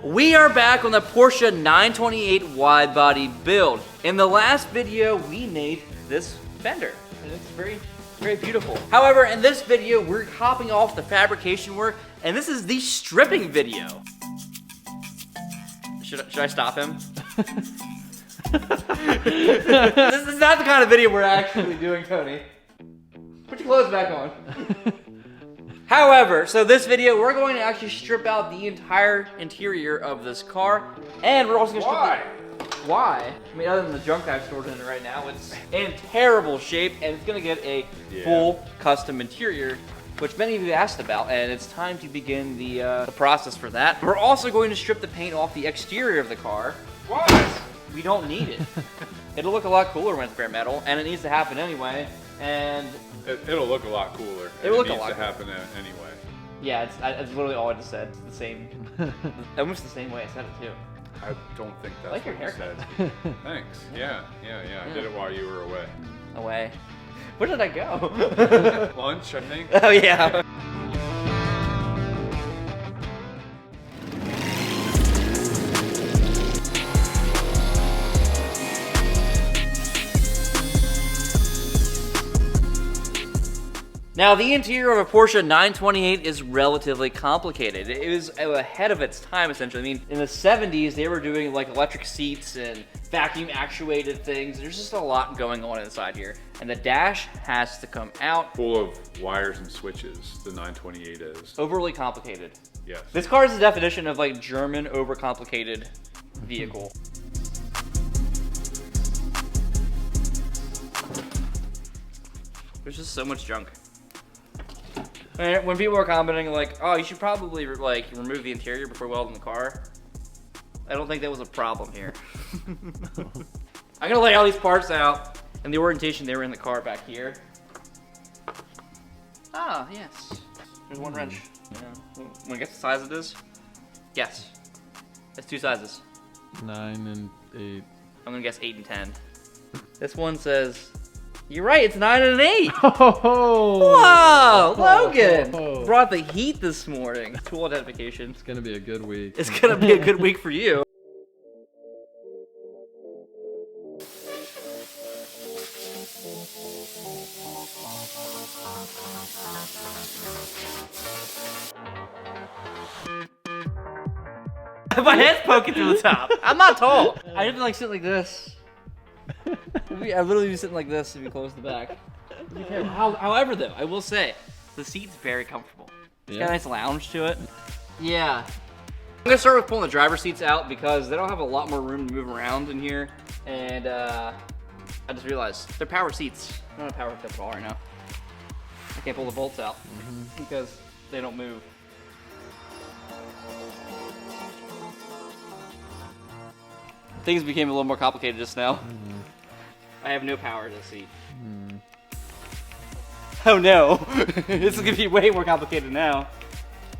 We are back on the Porsche 928 wide body build. In the last video, we made this fender, and it's very, very beautiful. However, in this video, we're hopping off the fabrication work, and this is the stripping video. Should I stop him? This is not the kind of video we're actually doing, Tony. Put your clothes back on. However, so this video, we're going to actually strip out the entire interior of this car, and we're also going to strip Why? I mean, other than the junk I've stored in it right now, it's in terrible shape, and it's going to get a full custom interior, which many of you asked about, and it's time to begin the process for that. We're also going to strip the paint off the exterior of the car. What? We don't need it. It'll look a lot cooler when it's bare metal, and it needs to happen anyway, and... It'll look a lot cooler. It will look a lot lot cooler. It needs to happen anyway. Yeah, it's literally all I just said. It's the same, almost the same way I said it too. I don't think that's I like your what you haircut. said. Thanks. Yeah. I did it while you were away. Away. Where did I go? Lunch, I think. Oh yeah. Now, the interior of a Porsche 928 is relatively complicated. It was ahead of its time, essentially. I mean, in the 70s, they were doing like electric seats and vacuum actuated things. There's just a lot going on inside here. And the dash has to come out. Full of wires and switches, the 928 is. Overly complicated. Yes. This car is the definition of like German overcomplicated vehicle. There's just so much junk. When people are commenting like, oh, you should probably like remove the interior before welding the car, I don't think that was a problem here. I'm gonna lay all these parts out and the orientation they were in the car back here. Ah, yes. There's one wrench. Yeah. Want to guess the size it is? Yes. It's two sizes. 9 and 8. I'm gonna guess 8 and 10. This one says, you're right, it's 9 and an 8. Oh, wow, Logan brought the heat this morning. Tool identification. It's gonna be a good week. It's gonna be a good week for you. My head's poking through the top. I'm not tall. I have to like sit like this. I literally be sitting like this if you close the back. However, though, I will say the seat's very comfortable. It's got a nice lounge to it. Yeah. I'm gonna start with pulling the driver's seats out because they don't have a lot more room to move around in here. And I just realized they're power seats. I don't have power hooked up at all right now. I can't pull the bolts out because they don't move. Things became a little more complicated just now. I have no power to the seat. Oh no, this is gonna be way more complicated now.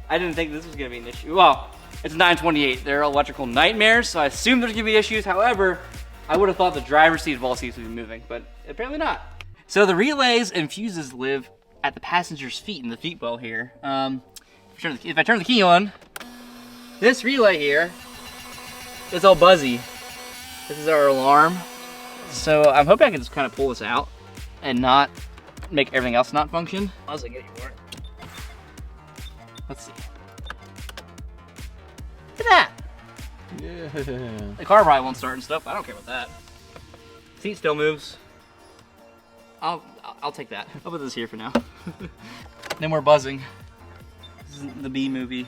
I didn't think this was gonna be an issue. Well, it's 928. They're electrical nightmares, so I assume there's gonna be issues. However, I would have thought the driver's seat of all seats would be moving, but apparently not. So the relays and fuses live at the passenger's feet in the feet well here. If I turn the key on, this relay here is all buzzy. This is our alarm. So I'm hoping I can just kind of pull this out and not make everything else not function. How's it getting work? Let's see. Look at that. Yeah. The car probably won't start and stuff. I don't care about that. Seat still moves. I'll take that. I'll put this here for now. No more buzzing. This is the B movie.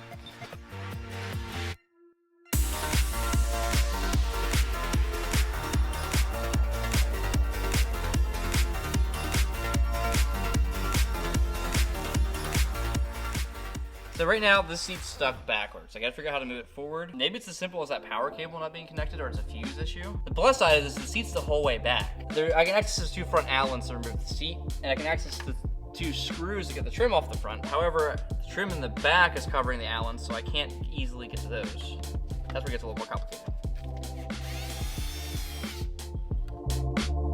So right now, this seat's stuck backwards. I gotta figure out how to move it forward. Maybe it's as simple as that power cable not being connected, or it's a fuse issue. The plus side is the seat's the whole way back. I can access the two front Allens to remove the seat, and I can access the two screws to get the trim off the front. However, the trim in the back is covering the Allen, so I can't easily get to those. That's where it gets a little more complicated.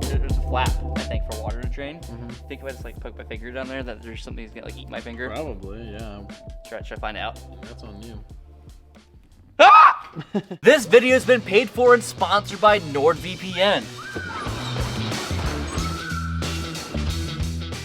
There's a flap, I think, for water to drain. I think if I just like poke my finger down there, that there's something that's gonna like eat my finger. Probably, yeah. Should I find out? That's on you. Ah! This video has been paid for and sponsored by NordVPN.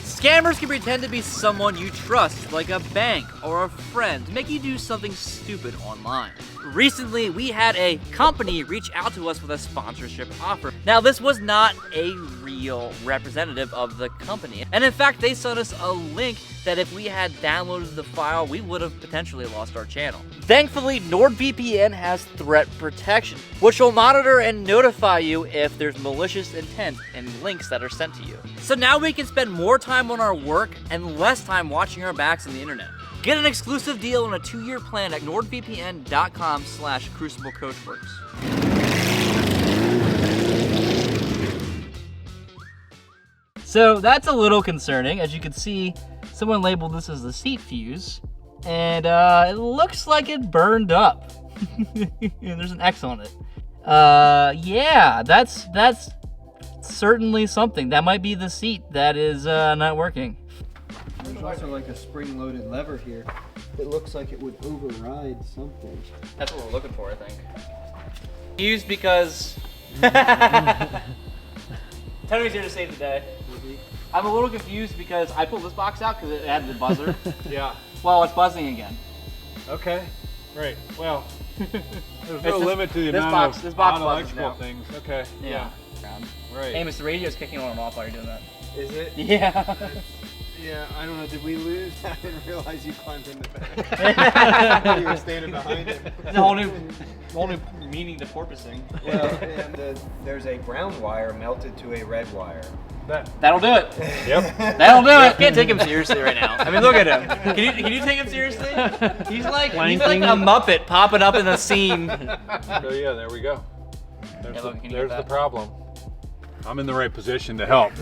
Scammers can pretend to be someone you trust, like a bank or a friend, to make you do something stupid online. Recently, we had a company reach out to us with a sponsorship offer. Now, this was not a real representative of the company. And in fact, they sent us a link that if we had downloaded the file, we would have potentially lost our channel. Thankfully, NordVPN has threat protection, which will monitor and notify you if there's malicious intent in links that are sent to you. So now we can spend more time on our work and less time watching our backs on the internet. Get an exclusive deal on a 2-year plan at nordvpn.com/Crucible Coachworks. So that's a little concerning. As you can see, someone labeled this as the seat fuse, and it looks like it burned up. There's an X on it. Yeah, that's certainly something. That might be the seat that is not working. There's also like a spring-loaded lever here. It looks like it would override something. That's what we're looking for, I think. Used because... Tony's here to save the day. I'm a little confused because I pulled this box out because it had the buzzer. Yeah. Well, it's buzzing again. Okay. Right. Well, there's no It's limit to the this amount box- of this box non-electrical buzzes now. things. Okay. Yeah. Right. Amos, the radio's kicking on and off while you're doing that. Is it? Yeah. Yeah, I don't know. Did we lose? I didn't realize you climbed in the back. You were standing behind him. It's a whole new meaning to porpoising. Well, and there's a brown wire melted to a red wire. That'll do it. Yep. That'll do it. Can't take him seriously right now. I mean, look at him. Can you take him seriously? He's like a Muppet popping up in the scene. So yeah, there we go. There's, Yeah, look, can you there's get the that? problem. I'm in the right position to help.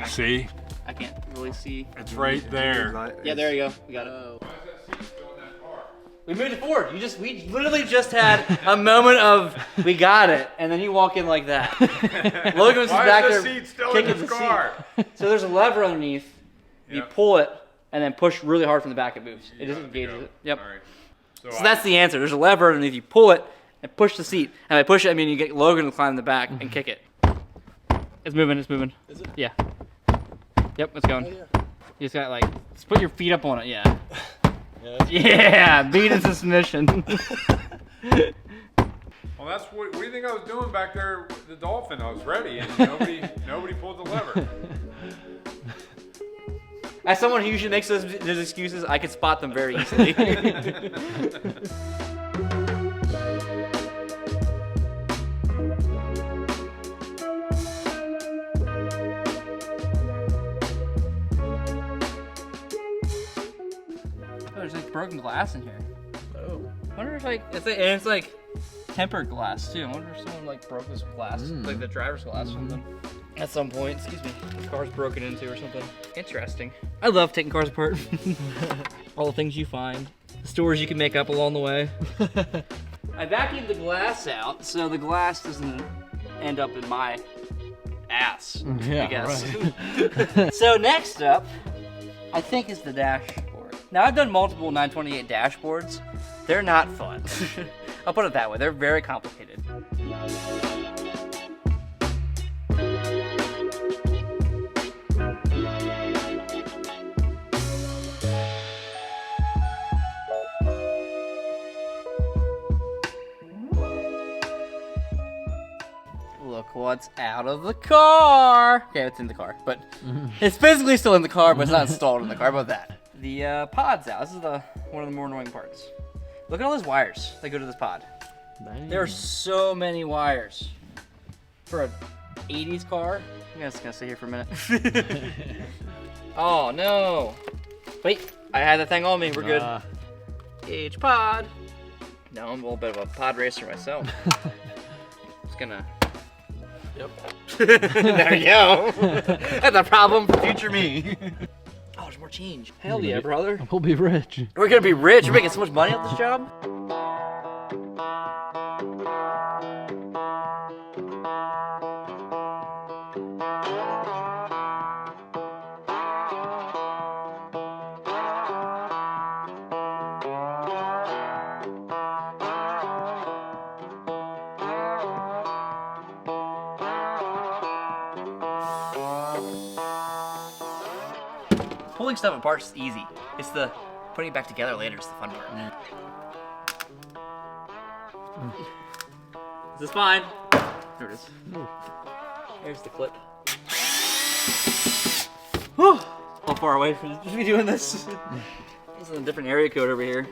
See? I can't really see. It's right there. Yeah, there you go. We got it. We moved it forward. We literally just had a moment of we got it, and then you walk in like that. Logan was back there kicking the car. So there's a lever underneath. You Yep. pull it and then push really hard from the back. It moves. It just engages it. Yep. All right. So that's the answer. There's a lever underneath. You pull it and push the seat. And by push it, I mean you get Logan to climb the back and kick it. It's moving. It's moving. Is it? Yeah. Yep. It's going. Oh, yeah. You just got like just put your feet up on it. Yeah. Yeah, beat into submission. Well, that's what do you think I was doing back there with the dolphin? I was ready, and nobody pulled the lever. As someone who usually makes those excuses, I can spot them very easily. There's like broken glass in here. Oh. I wonder if it's like tempered glass too. I wonder if someone like broke this glass, like the driver's glass or something. At some point, excuse me, the car's broken into or something. Interesting. I love taking cars apart. All the things you find, the stories you can make up along the way. I vacuumed the glass out so the glass doesn't end up in my ass, I guess. Right. So next up, I think is the dashboard. Now I've done multiple 928 dashboards. They're not fun. I'll put it that way. They're very complicated. Look what's out of the car. Okay, it's in the car, but it's physically still in the car, but it's not installed in the car. How about that? The pod's out. This is one of the more annoying parts. Look at all those wires that go to this pod. Dang. There are so many wires for an 80s car. I'm just gonna sit here for a minute. Oh no! Wait, I had that thing on me. We're good. H pod. Now I'm a little bit of a pod racer myself. Just gonna. Yep. There you go. That's a problem for future me. Oh, there's more change. Hell yeah, brother. We'll be rich. We're gonna be rich. We're making so much money off this job. pulling stuff apart is easy. It's the putting it back together later is the fun part. Is this fine? There it is. Here's the clip. Whew. How far away from me doing this? This is a different area code over here.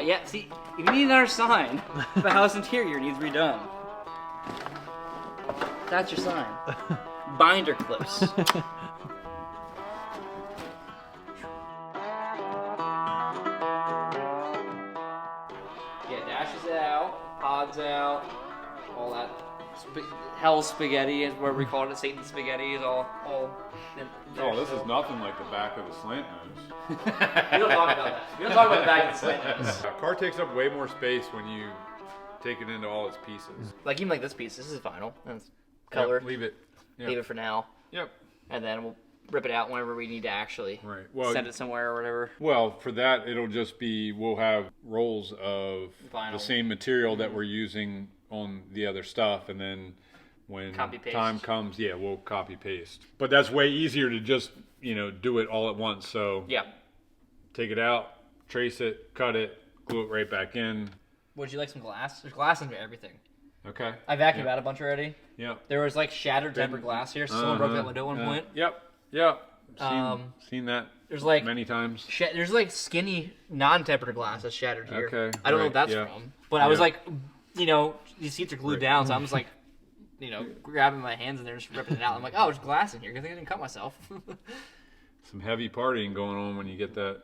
Yeah, see, if you need another sign, the house interior needs redone. That's your sign. Binder clips. Yeah, dashes out, pods out, all that. Hell spaghetti is what we call it. Satan spaghetti is all. Oh, this is nothing like the back of the slant nose. We don't talk about that. We don't talk about the back of the slant nose. Car takes up way more space when you take it into all its pieces. Like even like this piece, this is vinyl. And it's color. Yep, leave it. Yep. Leave it for now. Yep. And then we'll rip it out whenever we need to actually send it somewhere or whatever. Well, for that, it'll just be, we'll have rolls of Vinyl. the same material that we're using on the other stuff, and then when time comes, yeah, we'll copy paste. But that's way easier to just, do it all at once. So yeah, take it out, trace it, cut it, glue it right back in. Would you like some glass? There's glass under everything. Okay. I vacuumed out a bunch already. Yep. There was like shattered tempered glass here, so someone broke that window at one point. Yep. Seen that there's like many times. There's like skinny non-tempered glass that's shattered here. Okay. I don't know what that's from, but I was like, these seats are glued down, so I'm just like, grabbing my hands in there and just ripping it out. I'm like, oh, there's glass in here. Good thing I didn't cut myself. Some heavy partying going on when you get that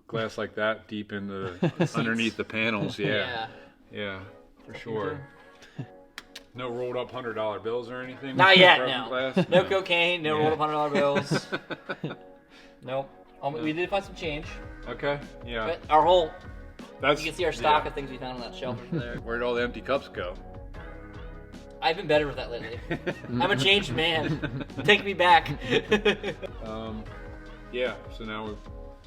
glass like that deep into underneath the panels. Yeah, for sure. No rolled up $100 bills or anything? Not yet, no. Glass? No cocaine, no rolled up $100 bills. Nope. We did find some change. Okay, yeah. But our whole, you can see our stock of things we found on that shelf over there. Where'd all the empty cups go? I've been better with that lately. I'm a changed man. Take me back. Yeah, so now we'll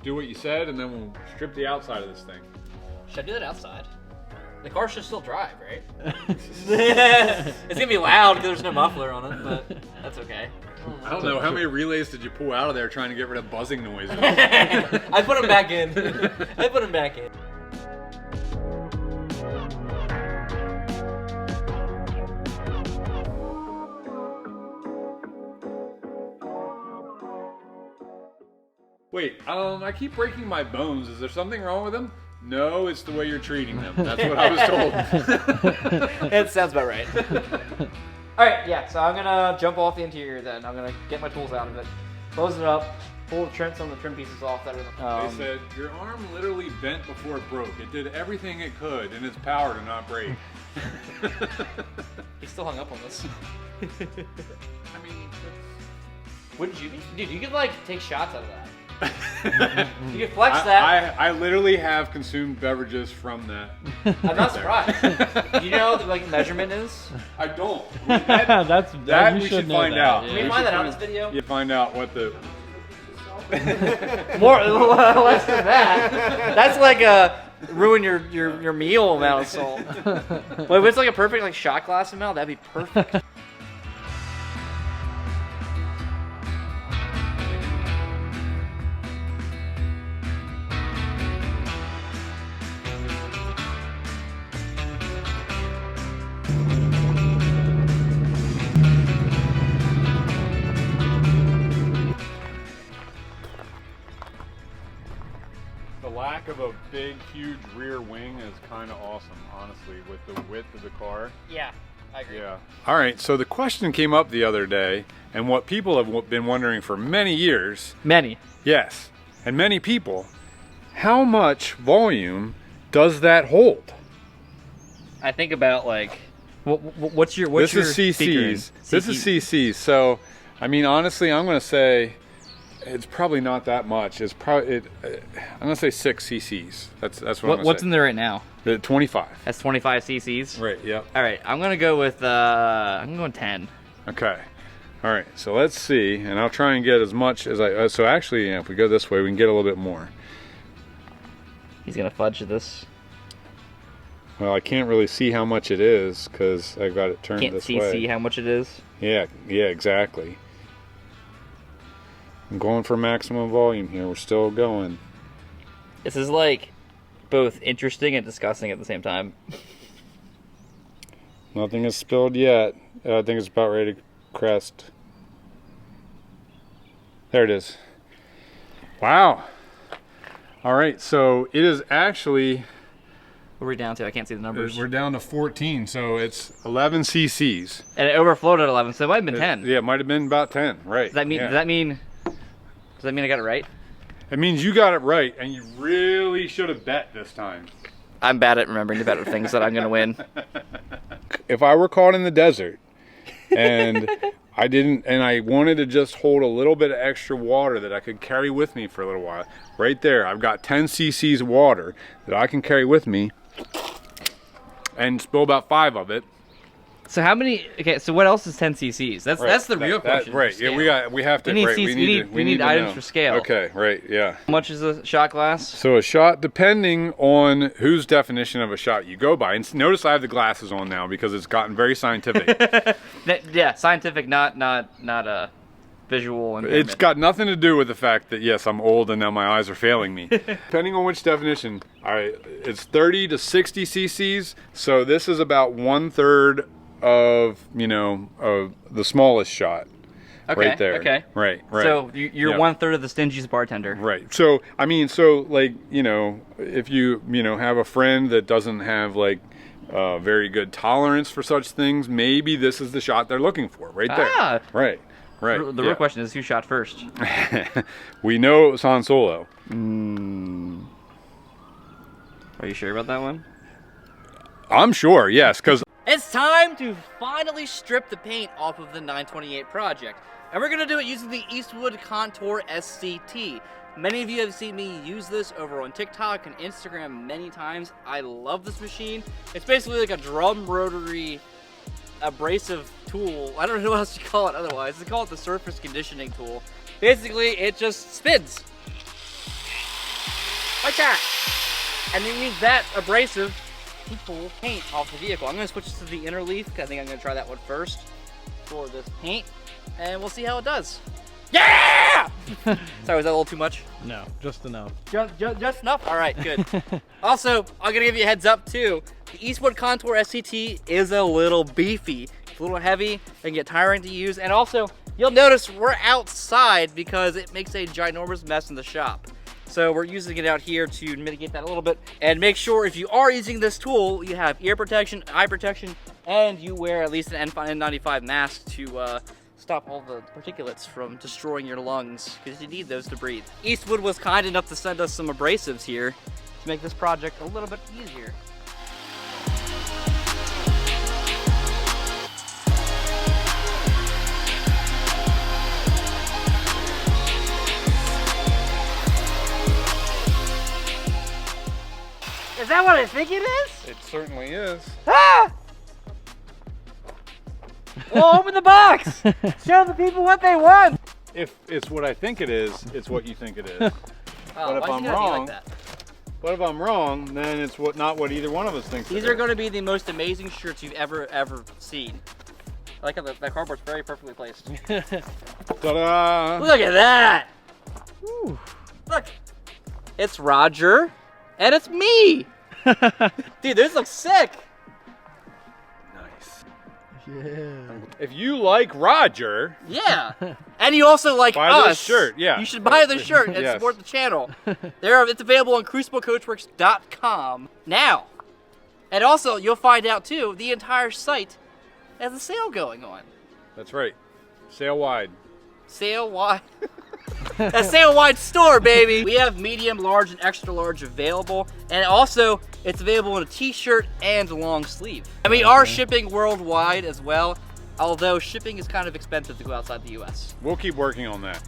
do what you said, and then we'll strip the outside of this thing. Should I do that outside? The car should still drive, right? It's gonna be loud because there's no muffler on it, but that's okay. I don't know, how many relays did you pull out of there trying to get rid of buzzing noises? I put them back in. I put them back in. Wait, I keep breaking my bones. Is there something wrong with them? No, it's the way you're treating them. That's what I was told. That sounds about right. Alright, yeah, so I'm gonna jump off the interior then. I'm gonna get my tools out of it, close it up, pull some of the trim pieces off that are They said, your arm literally bent before it broke. It did everything it could in its power to not break. He's still hung up on this. I mean, wouldn't you be? Dude, you could like take shots out of that. You could flex that. I literally have consumed beverages from that. I'm not surprised. Do you know what the measurement is? I don't. That we should find out. Can we find that out in this video? You find out what the... More, less than that. That's like a ruin your meal amount of salt. But if it's like a perfect like shot glass amount, that'd be perfect. Lack of a big, huge rear wing is kind of awesome, honestly, with the width of the car. Yeah, I agree. Yeah. All right, so the question came up the other day, and what people have been wondering for many years. Many. Yes, and many people, how much volume does that hold? I think about like, what's your This is CCs. This is CCs. So, I mean, honestly, I'm going to say it's probably not that much. It's probably I'm gonna say 6 cc's. That's what I'm gonna say. What's in there right now? 25. That's 25 cc's. Right. Yep. All right. I'm gonna go with I'm going 10. Okay. All right. So let's see, and I'll try and get as much as I. So actually, if we go this way, we can get a little bit more. He's gonna fudge this. Well, I can't really see how much it is because I've got it turned this way. Can't see how much it is. Yeah, exactly. I'm going for maximum volume here. We're still going. This is like both interesting and disgusting at the same time. Nothing is spilled yet. I think it's about ready to crest. There it is. Wow. All right, so it is actually... What are we down to? I can't see the numbers. We're down to 14, so it's 11 cc's. And it overflowed at 11, so it might have been 10. Yeah, it might have been about 10, right. Does that mean? Yeah. Does that mean I got it right? It means you got it right, and you really should have bet this time. I'm bad at remembering to bet with things that I'm going to win. If I were caught in the desert and I wanted to just hold a little bit of extra water that I could carry with me for a little while, right there, I've got 10 cc's of water that I can carry with me and spill about 5 of it. So how many? Okay, so what else is 10 cc's? That's the real question. Right. Yeah, we have to. We need right, we need items know. for scale. Okay. Right. Yeah. How much is a shot glass? So a shot, depending on whose definition of a shot you go by, and notice I have the glasses on now because it's gotten very scientific. Yeah, scientific, not visual. It's got nothing to do with the fact that yes, I'm old and now my eyes are failing me. Depending on which definition, it's 30 to 60 cc's. So this is about 1/3 of of the smallest shot. Okay, right there. okay. Right. So you're 1/3 of the stingiest bartender. Right. So I mean, so like if you have a friend that doesn't have like very good tolerance for such things, maybe this is the shot they're looking for. Right there. Ah. Right. Right. The real question is who shot first. We know it was Han Solo. Are you sure about that one? I'm sure. Yes, because. It's time to finally strip the paint off of the 928 project. And we're gonna do it using the Eastwood Contour SCT. Many of you have seen me use this over on TikTok and Instagram many times. I love this machine. It's basically like a drum rotary abrasive tool. I don't know what else you call it otherwise. They call it the surface conditioning tool. Basically, it just spins. Like that. And then use that abrasive to pull paint off the vehicle. I'm going to switch to the inner leaf because I think I'm going to try that one first for this paint. And we'll see how it does. Yeah! Sorry, was that a little too much? No, just enough. Just enough? All right, good. Also, I'm going to give you a heads up too. The Eastwood Contour SCT is a little beefy. It's a little heavy and get tiring to use. And also, you'll notice we're outside because it makes a ginormous mess in the shop. So we're using it out here to mitigate that a little bit. And make sure if you are using this tool, you have ear protection, eye protection, and you wear at least an N95 mask to stop all the particulates from destroying your lungs, because you need those to breathe. Eastwood was kind enough to send us some abrasives here to make this project a little bit easier. Is that what I think it is? It certainly is. Ah! Well, open the box! Show the people what they want! If it's what I think it is, it's what you think it is. Oh, But if why's I'm it gotta be wrong, like that? But if I'm wrong, then it's not what either one of us thinks. These are going to be the most amazing shirts you've ever seen. I like how the cardboard's very perfectly placed. Ta-da! Look at that! Whew. Look, it's Roger, and it's me! Dude, this looks sick! Nice. Yeah. If you like Roger, Yeah! And you also like buy us. this shirt, yeah. You should buy the shirt and Yes. support the channel. It's available on CrucibleCoachworks.com now. And also, you'll find out too, the entire site has a sale going on. that's right. Sail wide. Sale wide. A sale wide store, baby. We have medium, large, and extra large available. And also, it's available in a t-shirt and long sleeve. And we are shipping worldwide as well, although shipping is kind of expensive to go outside the US. We'll keep working on that.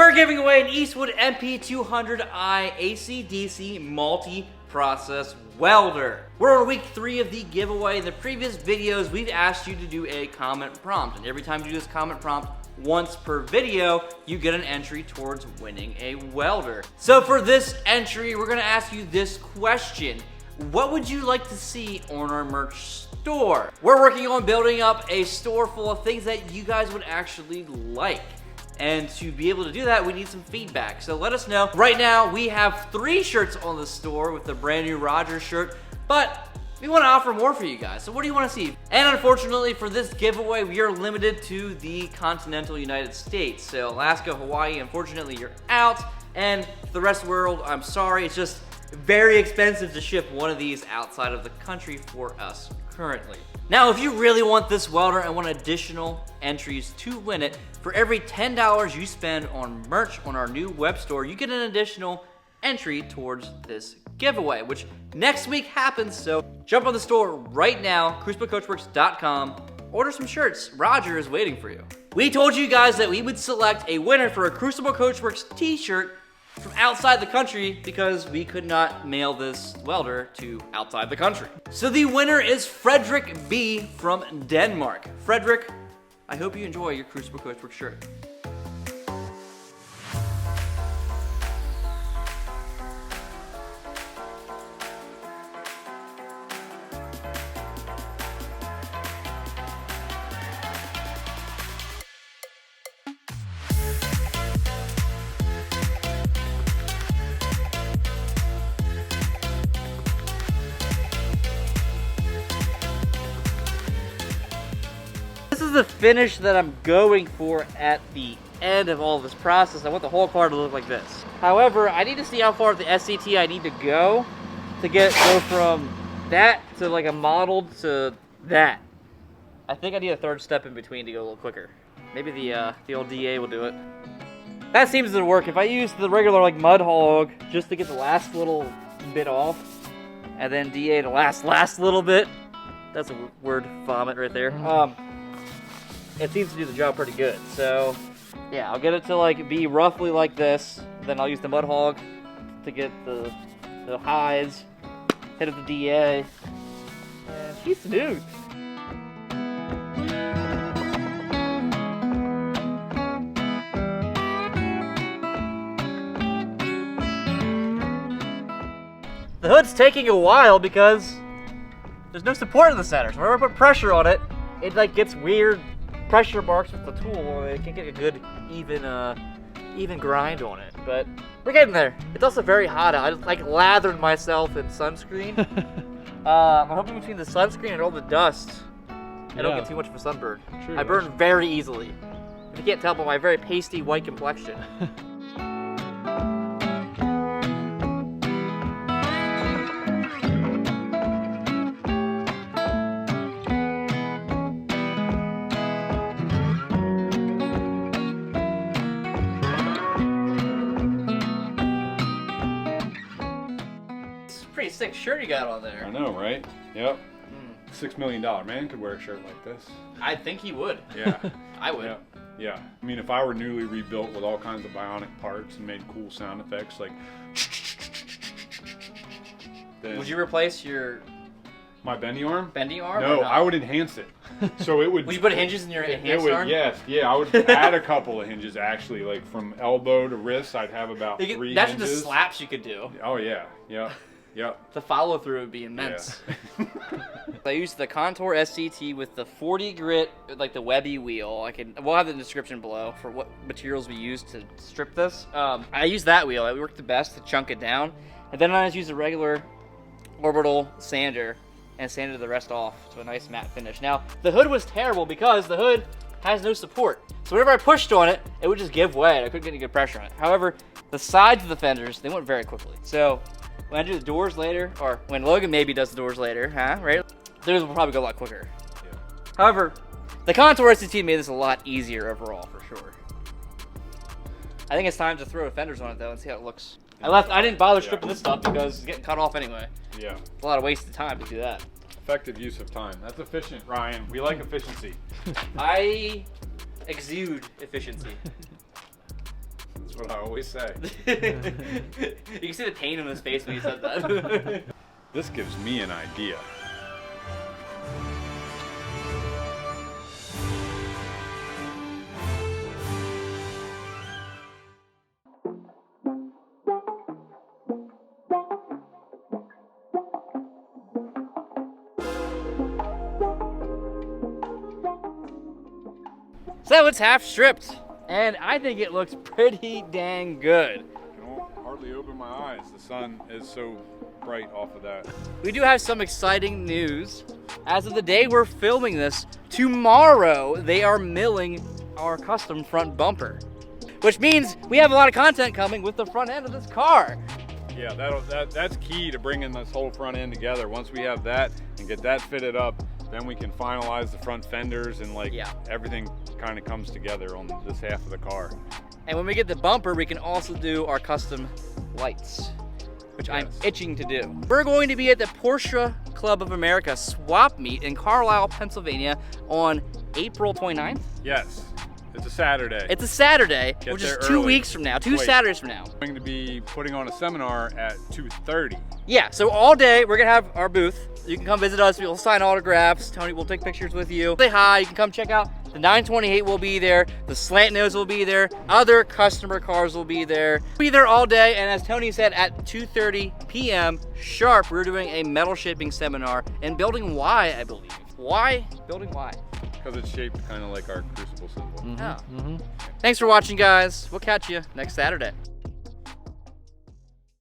we're giving away an Eastwood MP200i AC/DC multi-process welder. We're on week 3 of the giveaway. In the previous videos, we've asked you to do a comment prompt, and every time you do this comment prompt once per video, you get an entry towards winning a welder. So for this entry, we're gonna ask you this question. What would you like to see on our merch store? We're working on building up a store full of things that you guys would actually like. And to be able to do that, we need some feedback. So let us know. Right now, we have 3 shirts on the store with the brand new Rogers shirt, but we want to offer more for you guys. So what do you want to see? And unfortunately for this giveaway, we are limited to the continental United States. So Alaska, Hawaii, unfortunately you're out. And the rest of the world, I'm sorry, it's just very expensive to ship one of these outside of the country for us currently. Now, if you really want this welder and want additional entries to win it, for every $10 you spend on merch on our new web store, you get an additional entry towards this giveaway, which next week happens. So jump on the store right now, cruciblecoachworks.com, order some shirts. Roger is waiting for you. We told you guys that we would select a winner for a Crucible Coachworks t-shirt from outside the country because we could not mail this welder to outside the country. So the winner is Frederick B from Denmark. Frederick, I hope you enjoy your Crucible Coachworks shirt. This is the finish that I'm going for at the end of all of this process. I want the whole car to look like this. However, I need to see how far of the SCT I need to go from that to like a modeled to that. I think I need a third step in between to go a little quicker. Maybe the old DA will do it. That seems to work. If I use the regular like mud hog just to get the last little bit off, and then DA the last little bit. That's a word vomit right there. It seems to do the job pretty good. So yeah, I'll get it to like be roughly like this. Then I'll use the mud hog to get the highs, hit of the DA, and she's smooth. The hood's taking a while because there's no support in the center. So whenever I put pressure on it, it like gets weird pressure marks with the tool, or it can't get a good even grind on it. But we're getting there. It's also very hot out. I just like lathered myself in sunscreen. I'm hoping between the sunscreen and all the dust, I don't get too much of a sunburn. Sure, I burn very easily. If you can't tell by my very pasty white complexion. Pretty sick shirt you got on there. I know, right? Yep. $6 million man could wear a shirt like this. I think he would. Yeah. I would. Yeah. Yeah. I mean, if I were newly rebuilt with all kinds of bionic parts and made cool sound effects like then Would you replace your my bendy arm? bendy arm? No, or not? I would enhance it. So it would. Would you put hinges in your enhanced arm? Yes, yeah. I would add a couple of hinges actually, like from elbow to wrist. I'd have about 3 Imagine hinges. the slaps you could do. Oh yeah, yeah, yeah. The follow through would be immense. Yeah. I used the Contour SCT with the 40 grit, like the webby wheel. We'll have the description below for what materials we used to strip this. I used that wheel. It worked the best to chunk it down, and then I just used a regular orbital sander and sanded the rest off to a nice matte finish. Now, the hood was terrible because the hood has no support. So whenever I pushed on it, it would just give way and I couldn't get any good pressure on it. However, the sides of the fenders, they went very quickly. So when I do the doors later, or when Logan maybe does the doors later, right? Those will probably go a lot quicker. Yeah. However, the Contour SCT made this a lot easier overall, for sure. I think it's time to throw fenders on it though and see how it looks. I didn't bother stripping this stuff because it's getting cut off anyway. Yeah. It's a lot of wasted time to do that. Effective use of time. That's efficient, Ryan. We like efficiency. I exude efficiency. That's That's what I always say. You can see the pain in his face when he said that. This gives me an idea. So it's half stripped, and I think it looks pretty dang good. I don't hardly open my eyes. The sun is so bright off of that. We do have some exciting news. As of the day we're filming this, tomorrow they are milling our custom front bumper, which means we have a lot of content coming with the front end of this car. Yeah, that's key to bringing this whole front end together. Once we have that and get that fitted up, then we can finalize the front fenders and everything kind of comes together on this half of the car. And when we get the bumper, we can also do our custom lights, which I'm itching to do. We're going to be at the Porsche Club of America swap meet in Carlisle, Pennsylvania on April 29th. Yes, it's a Saturday. It's a Saturday, Get which is there 2 early. weeks from now, two Wait. Saturdays from now. I'm going to be putting on a seminar at 2:30. Yeah, so all day we're gonna have our booth. You can come visit us, we'll sign autographs, Tony will take pictures with you. Say hi, you can come check out the 928 will be there, the slant nose will be there, other customer cars will be there. We'll be there all day, and as Tony said, at 2:30 p.m. sharp, we're doing a metal shaping seminar in Building Y, I believe. Why? Building Y. Because it's shaped kind of like our Crucible symbol. Oh. Thanks for watching, guys. We'll catch you next Saturday.